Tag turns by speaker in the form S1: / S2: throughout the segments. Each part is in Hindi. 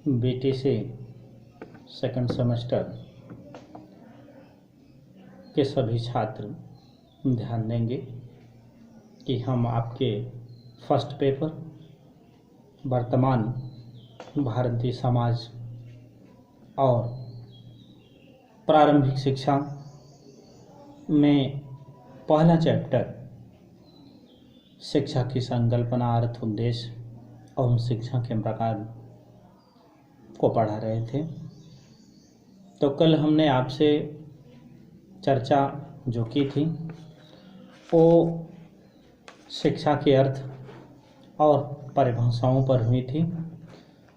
S1: बीटीसी सेकंड सेमेस्टर के सभी छात्र ध्यान देंगे कि हम आपके फर्स्ट पेपर वर्तमान भारतीय समाज और प्रारंभिक शिक्षा में पहला चैप्टर शिक्षा की संकल्पना, अर्थ, उद्देश्य और शिक्षा के प्रकार को पढ़ा रहे थे। तो कल हमने आपसे चर्चा जो की थी वो शिक्षा के अर्थ और परिभाषाओं पर हुई थी।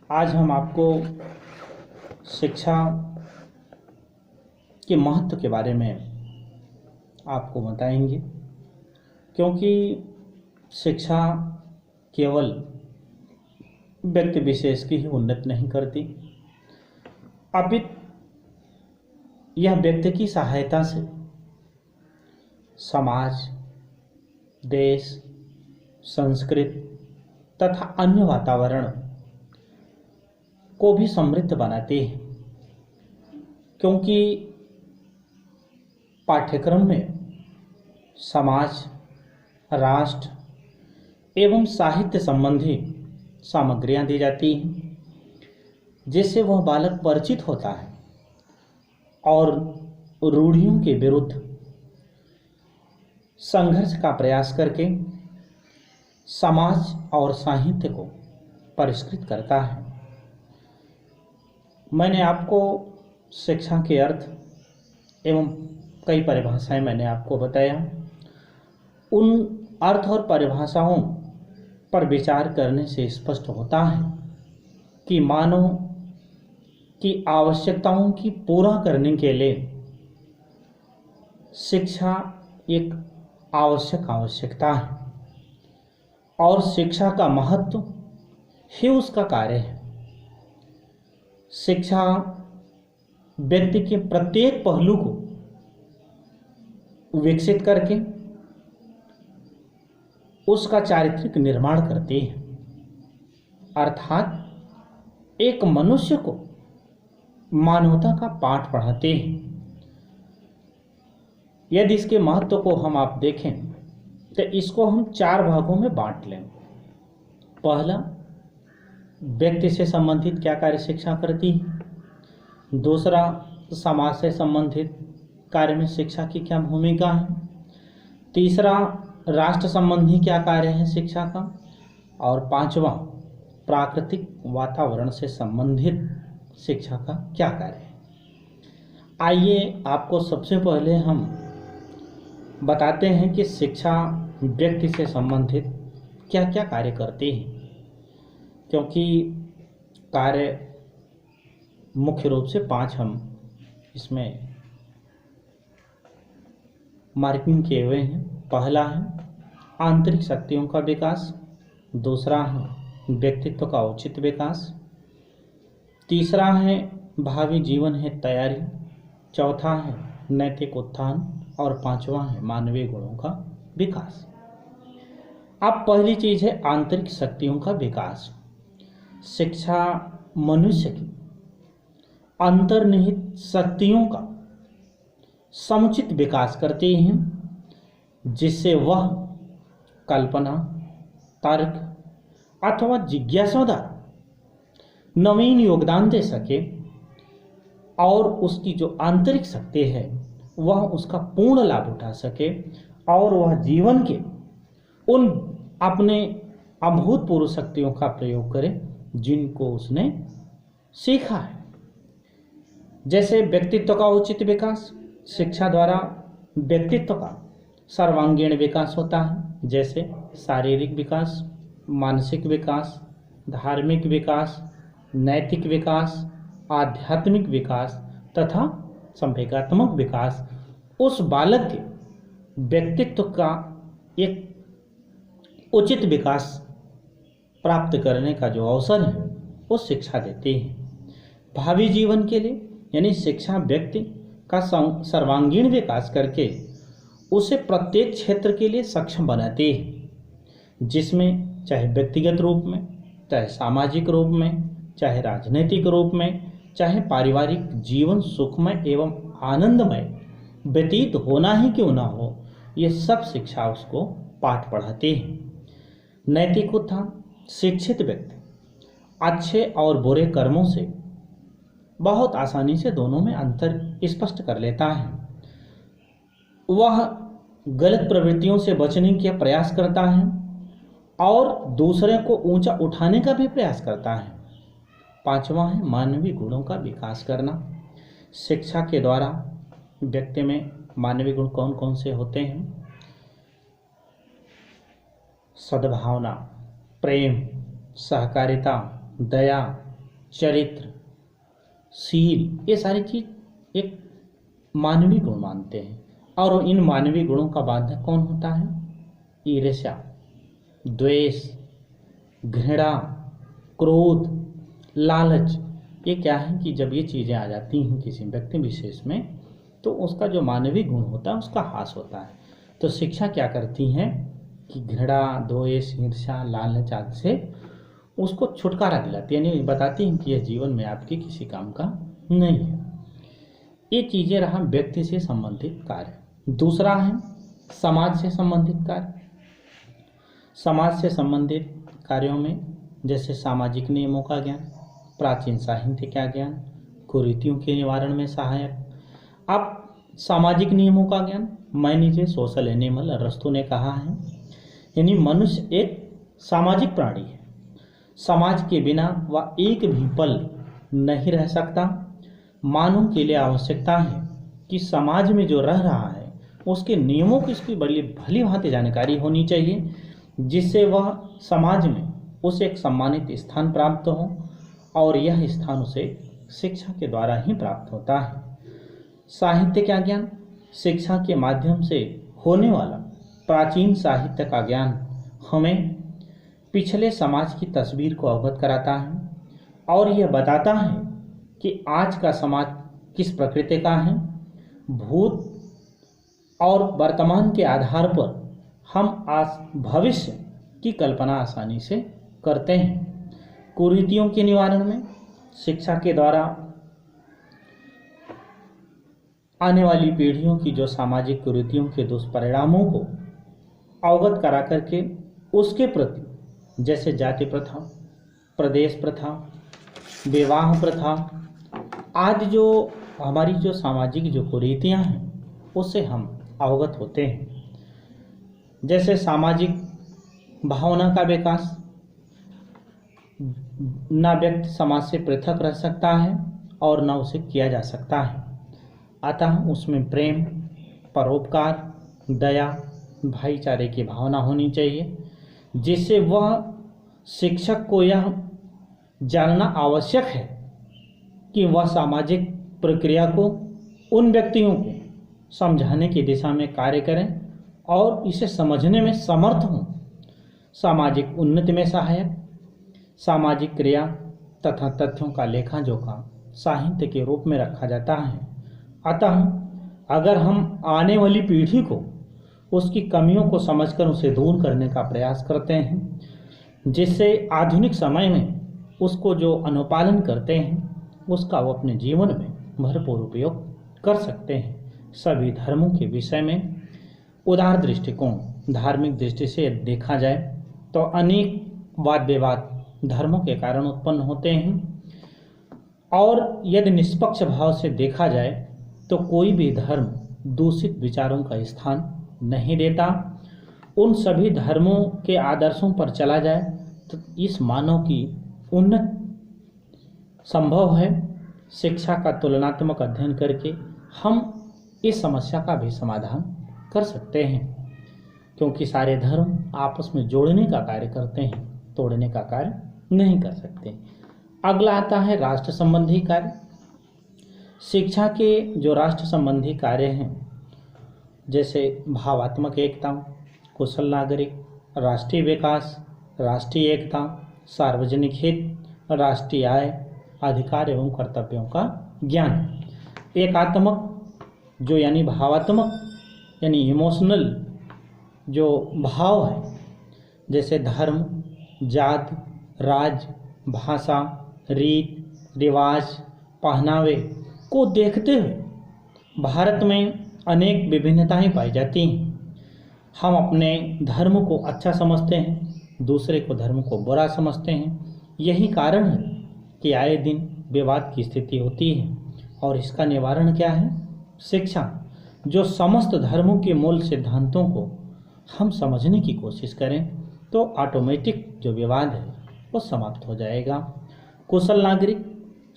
S1: आज हम आपको शिक्षा के महत्व के बारे में आपको बताएंगे, क्योंकि शिक्षा केवल व्यक्ति विशेष की ही उन्नति नहीं करती, अपितु यह व्यक्ति की सहायता से समाज, देश, संस्कृति तथा अन्य वातावरण को भी समृद्ध बनाती है। क्योंकि पाठ्यक्रम में समाज, राष्ट्र एवं साहित्य संबंधी सामग्रियां दी जाती हैं, जिससे वह बालक परिचित होता है और रूढ़ियों के विरुद्ध संघर्ष का प्रयास करके समाज और साहित्य को परिष्कृत करता है। मैंने आपको शिक्षा के अर्थ एवं कई परिभाषाएं मैंने आपको बताया। उन अर्थ और परिभाषाओं पर विचार करने से स्पष्ट होता है कि मानव की आवश्यकताओं की पूरा करने के लिए शिक्षा एक आवश्यकता है और शिक्षा का महत्व ही उसका कार्य है। शिक्षा व्यक्ति के प्रत्येक पहलू को विकसित करके उसका चारित्रिक निर्माण करती है, अर्थात एक मनुष्य को मानवता का पाठ पढ़ाते हैं। यदि इसके महत्व को हम आप देखें तो इसको हम 4 भागों में बांट लें। पहला, व्यक्ति से संबंधित क्या कार्य शिक्षा करती है। दूसरा, समाज से संबंधित कार्य में शिक्षा की क्या भूमिका है। तीसरा, राष्ट्र संबंधी क्या कार्य है शिक्षा का। और 5वां, प्राकृतिक वातावरण से संबंधित शिक्षा का क्या कार्य है। आइए आपको सबसे पहले हम बताते हैं कि शिक्षा व्यक्ति से संबंधित क्या क्या कार्य करती है, क्योंकि कार्य मुख्य रूप से 5 हम इसमें मार्किंग किए हुए हैं। पहला है आंतरिक शक्तियों का विकास, दूसरा है व्यक्तित्व का उचित विकास, तीसरा है भावी जीवन है तैयारी, चौथा है नैतिक उत्थान और 5वां है मानवीय गुणों का विकास। अब पहली चीज है आंतरिक शक्तियों का विकास। शिक्षा मनुष्य की अंतर्निहित शक्तियों का समुचित विकास करती है, जिससे वह कल्पना, तर्क अथवा जिज्ञासा द्वारा नवीन योगदान दे सके और उसकी जो आंतरिक शक्ति है वह उसका पूर्ण लाभ उठा सके और वह जीवन के उन अपने अभूतपूर्व शक्तियों का प्रयोग करे जिनको उसने सीखा है। जैसे व्यक्तित्व का उचित विकास, शिक्षा द्वारा व्यक्तित्व का सर्वांगीण विकास होता है, जैसे शारीरिक विकास, मानसिक विकास, धार्मिक विकास, नैतिक विकास, आध्यात्मिक विकास तथा संवेगात्मक विकास। उस बालक के व्यक्तित्व का एक उचित विकास प्राप्त करने का जो अवसर है वो शिक्षा देती है। भावी जीवन के लिए यानी शिक्षा व्यक्ति का सर्वांगीण विकास करके उसे प्रत्येक क्षेत्र के लिए सक्षम बनाती है, जिसमें चाहे व्यक्तिगत रूप में, चाहे सामाजिक रूप में, चाहे राजनीतिक रूप में, चाहे पारिवारिक जीवन सुखमय एवं आनंदमय व्यतीत होना ही क्यों ना हो, ये सब शिक्षा उसको पाठ पढ़ाती है। नैतिक उत्थान, शिक्षित व्यक्ति अच्छे और बुरे कर्मों से बहुत आसानी से दोनों में अंतर स्पष्ट कर लेता है। वह गलत प्रवृत्तियों से बचने का प्रयास करता है और दूसरे को ऊंचा उठाने का भी प्रयास करता है। पांचवा है मानवीय गुणों का विकास करना। शिक्षा के द्वारा व्यक्ति में मानवीय गुण कौन कौन से होते हैं? सद्भावना, प्रेम, सहकारिता, दया, चरित्र, शील, ये सारी चीज एक मानवीय गुण मानते हैं। और इन मानवीय गुणों का बाधक कौन होता है? ईर्ष्या, द्वेष, घृणा, क्रोध, लालच। ये क्या है कि जब ये चीज़ें आ जाती हैं किसी व्यक्ति विशेष में, तो उसका जो मानवीय गुण होता है उसका ह्रास होता है। तो शिक्षा क्या करती है कि घृणा, द्वेष, ईर्ष्या, लालच आदि से उसको छुटकारा दिलाती है, यानी बताती हैं कि यह जीवन में आपके किसी काम का नहीं है। ये चीज़ें रहा व्यक्ति से संबंधित कार्य। दूसरा है समाज से संबंधित कार्य। समाज से संबंधित कार्यों में जैसे सामाजिक नियमों का ज्ञान, प्राचीन साहित्य का ज्ञान, कुरीतियों के निवारण में सहायक। अब सामाजिक नियमों का ज्ञान, मैं नीचे सोशल एनिमल अरस्तु ने कहा है, यानी मनुष्य एक सामाजिक प्राणी है। समाज के बिना वह एक भी पल नहीं रह सकता। मानव के लिए आवश्यकता है कि समाज में जो रह रहा है उसके नियमों की उसकी बड़ी भली भांति जानकारी होनी चाहिए, जिससे वह समाज में उसे एक सम्मानित स्थान प्राप्त हो, और यह स्थान उसे शिक्षा के द्वारा ही प्राप्त होता है। साहित्य का ज्ञान, शिक्षा के माध्यम से होने वाला प्राचीन साहित्य का ज्ञान हमें पिछले समाज की तस्वीर को अवगत कराता है और यह बताता है कि आज का समाज किस प्रकृति का है। भूत और वर्तमान के आधार पर हम आज भविष्य की कल्पना आसानी से करते हैं। कुरीतियों के निवारण में शिक्षा के द्वारा आने वाली पीढ़ियों की जो सामाजिक कुरीतियों के दुष्परिणामों को अवगत करा करके उसके प्रति जैसे जाति प्रथा, प्रदेश प्रथा, विवाह प्रथा आदि जो हमारी जो सामाजिक जो कुरीतियां हैं उससे हम अवगत होते हैं। जैसे सामाजिक भावना का विकास, न व्यक्ति समाज से पृथक रह सकता है और न उसे किया जा सकता है। अतः उसमें प्रेम, परोपकार, दया, भाईचारे की भावना होनी चाहिए, जिससे वह शिक्षक को यह जानना आवश्यक है कि वह सामाजिक प्रक्रिया को उन व्यक्तियों को समझाने की दिशा में कार्य करें और इसे समझने में समर्थ हों। सामाजिक उन्नति में सहायक सामाजिक क्रिया तथा तथ्यों का लेखा जोखा साहित्य के रूप में रखा जाता है। अतः अगर हम आने वाली पीढ़ी को उसकी कमियों को समझकर उसे दूर करने का प्रयास करते हैं, जिससे आधुनिक समय में उसको जो अनुपालन करते हैं उसका वो अपने जीवन में भरपूर उपयोग कर सकते हैं। सभी धर्मों के विषय में उदार दृष्टिकोण, धार्मिक दृष्टि से देखा जाए तो अनेक वाद विवाद धर्मों के कारण उत्पन्न होते हैं, और यदि निष्पक्ष भाव से देखा जाए तो कोई भी धर्म दूषित विचारों का स्थान नहीं देता। उन सभी धर्मों के आदर्शों पर चला जाए तो इस मानव की उन्नति संभव है। शिक्षा का तुलनात्मक अध्ययन करके हम इस समस्या का भी समाधान कर सकते हैं, क्योंकि सारे धर्म आपस में जोड़ने का कार्य करते हैं, तोड़ने का कार्य नहीं कर सकते। अगला आता है राष्ट्र संबंधी कार्य। शिक्षा के जो राष्ट्र संबंधी कार्य हैं जैसे भावात्मक एकता, कुशल नागरिक, राष्ट्रीय विकास, राष्ट्रीय एकता, सार्वजनिक हित, राष्ट्रीय आय, अधिकार एवं कर्तव्यों का ज्ञान। एकात्मक जो यानी भावात्मक यानी इमोशनल जो भाव है, जैसे धर्म, जाति, राज्य, भाषा, रीत रिवाज, पहनावे को देखते हुए भारत में अनेक विभिन्नताएं पाई जाती हैं। हम अपने धर्म को अच्छा समझते हैं, दूसरे को धर्म को बुरा समझते हैं। यही कारण है कि आए दिन विवाद की स्थिति होती है। और इसका निवारण क्या है? शिक्षा, जो समस्त धर्मों के मूल सिद्धांतों को हम समझने की कोशिश करें तो ऑटोमेटिक जो विवाद है वो समाप्त हो जाएगा। कुशल नागरिक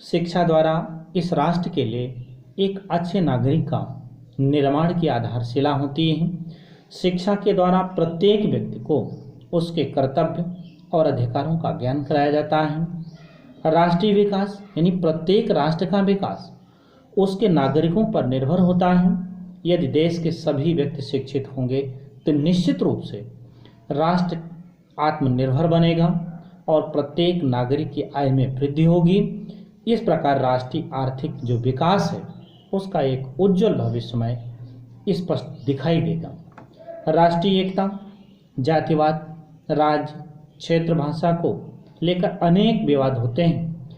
S1: शिक्षा द्वारा इस राष्ट्र के लिए एक अच्छे नागरिक का निर्माण की आधारशिला होती है। शिक्षा के द्वारा प्रत्येक व्यक्ति को उसके कर्तव्य और अधिकारों का ज्ञान कराया जाता है। राष्ट्रीय विकास यानी प्रत्येक राष्ट्र का विकास उसके नागरिकों पर निर्भर होता है। यदि देश के सभी व्यक्ति शिक्षित होंगे तो निश्चित रूप से राष्ट्र आत्मनिर्भर बनेगा और प्रत्येक नागरिक की आय में वृद्धि होगी। इस प्रकार राष्ट्रीय आर्थिक जो विकास है उसका एक उज्जवल भविष्यमय स्पष्ट दिखाई देगा। राष्ट्रीय एकता, जातिवाद, राज्य, क्षेत्र, भाषा को लेकर अनेक विवाद होते हैं।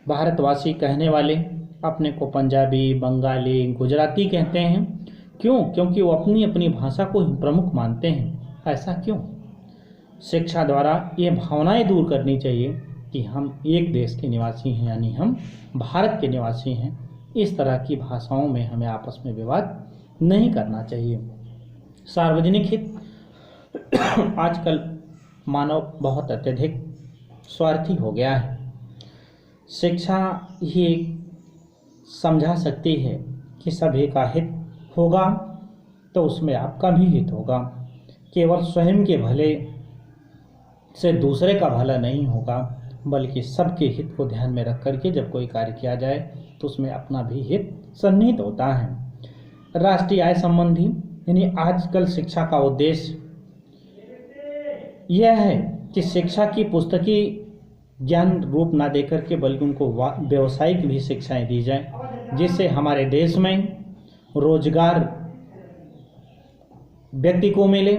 S1: भारतवासी कहने वाले अपने को पंजाबी, बंगाली, गुजराती कहते हैं। क्यों? क्योंकि वो अपनी अपनी भाषा को ही प्रमुख मानते हैं। ऐसा क्यों? शिक्षा द्वारा ये भावनाएं दूर करनी चाहिए कि हम एक देश के निवासी हैं, यानी हम भारत के निवासी हैं। इस तरह की भाषाओं में हमें आपस में विवाद नहीं करना चाहिए। सार्वजनिक हित, आजकल मानव बहुत अत्यधिक स्वार्थी हो गया है। शिक्षा ही समझा सकती है कि सभी का हित होगा तो उसमें आपका भी हित होगा। केवल स्वयं के भले से दूसरे का भला नहीं होगा, बल्कि सबके हित को ध्यान में रख करके जब कोई कार्य किया जाए तो उसमें अपना भी हित सन्निहित होता है। राष्ट्रीय आय संबंधी यानी आजकल शिक्षा का उद्देश्य यह है कि शिक्षा की पुस्तकी ज्ञान रूप ना देकर के बल्कि उनको व्यावसायिक भी शिक्षाएं दी जाएं, जिससे हमारे देश में रोजगार व्यक्ति को मिले।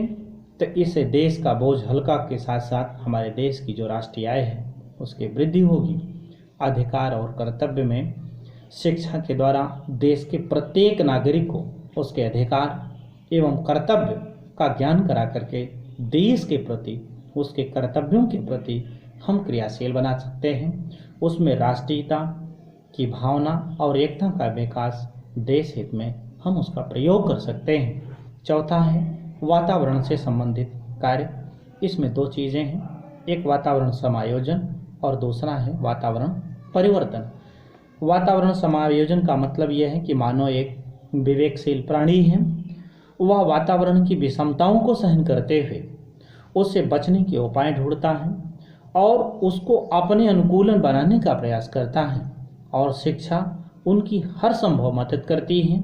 S1: तो इससे देश का बोझ हल्का के साथ साथ हमारे देश की जो राष्ट्रीय आय है उसकी वृद्धि होगी। अधिकार और कर्तव्य में शिक्षा के द्वारा देश के प्रत्येक नागरिक को उसके अधिकार एवं कर्तव्य का ज्ञान करा करके देश के प्रति, उसके कर्तव्यों के प्रति हम क्रियाशील बना सकते हैं। उसमें राष्ट्रीयता की भावना और एकता का विकास देश हित में हम उसका प्रयोग कर सकते हैं। चौथा है वातावरण से संबंधित कार्य। इसमें दो चीज़ें हैं, एक वातावरण समायोजन और दूसरा है वातावरण परिवर्तन। वातावरण समायोजन का मतलब यह है कि मानव एक विवेकशील प्राणी है। वह वातावरण की विषमताओं को सहन करते हुए उससे बचने के उपाय ढूंढता है और उसको अपने अनुकूलन बनाने का प्रयास करता है। और शिक्षा उनकी हर संभव मदद करती है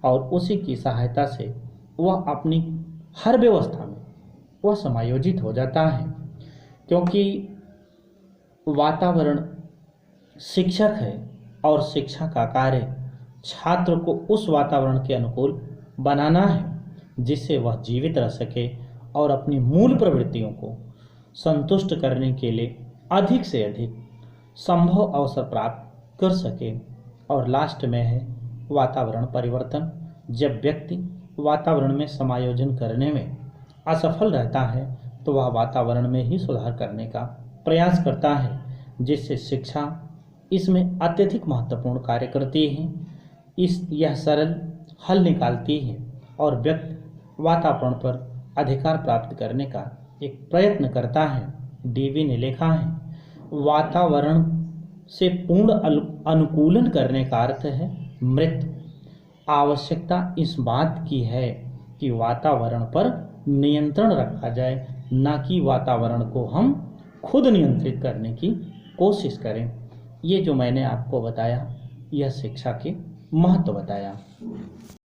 S1: और उसी की सहायता से वह अपनी हर व्यवस्था में वह समायोजित हो जाता है। क्योंकि वातावरण शिक्षक है और शिक्षा का कार्य छात्र को उस वातावरण के अनुकूल बनाना है जिससे वह जीवित रह सके और अपनी मूल प्रवृत्तियों को संतुष्ट करने के लिए अधिक से अधिक संभव अवसर प्राप्त कर सके। और लास्ट में है वातावरण परिवर्तन। जब व्यक्ति वातावरण में समायोजन करने में असफल रहता है तो वह वातावरण में ही सुधार करने का प्रयास करता है, जिससे शिक्षा इसमें अत्यधिक महत्वपूर्ण कार्य करती है। यह सरल हल निकालती है और व्यक्ति वातावरण पर अधिकार प्राप्त करने का एक प्रयत्न करता है। डीवी ने लिखा है, वातावरण से पूर्ण अनुकूलन करने का अर्थ है मृत्यु। आवश्यकता इस बात की है कि वातावरण पर नियंत्रण रखा जाए, ना कि वातावरण को हम खुद नियंत्रित करने की कोशिश करें। ये जो मैंने आपको बताया यह शिक्षा के महत्व बताया।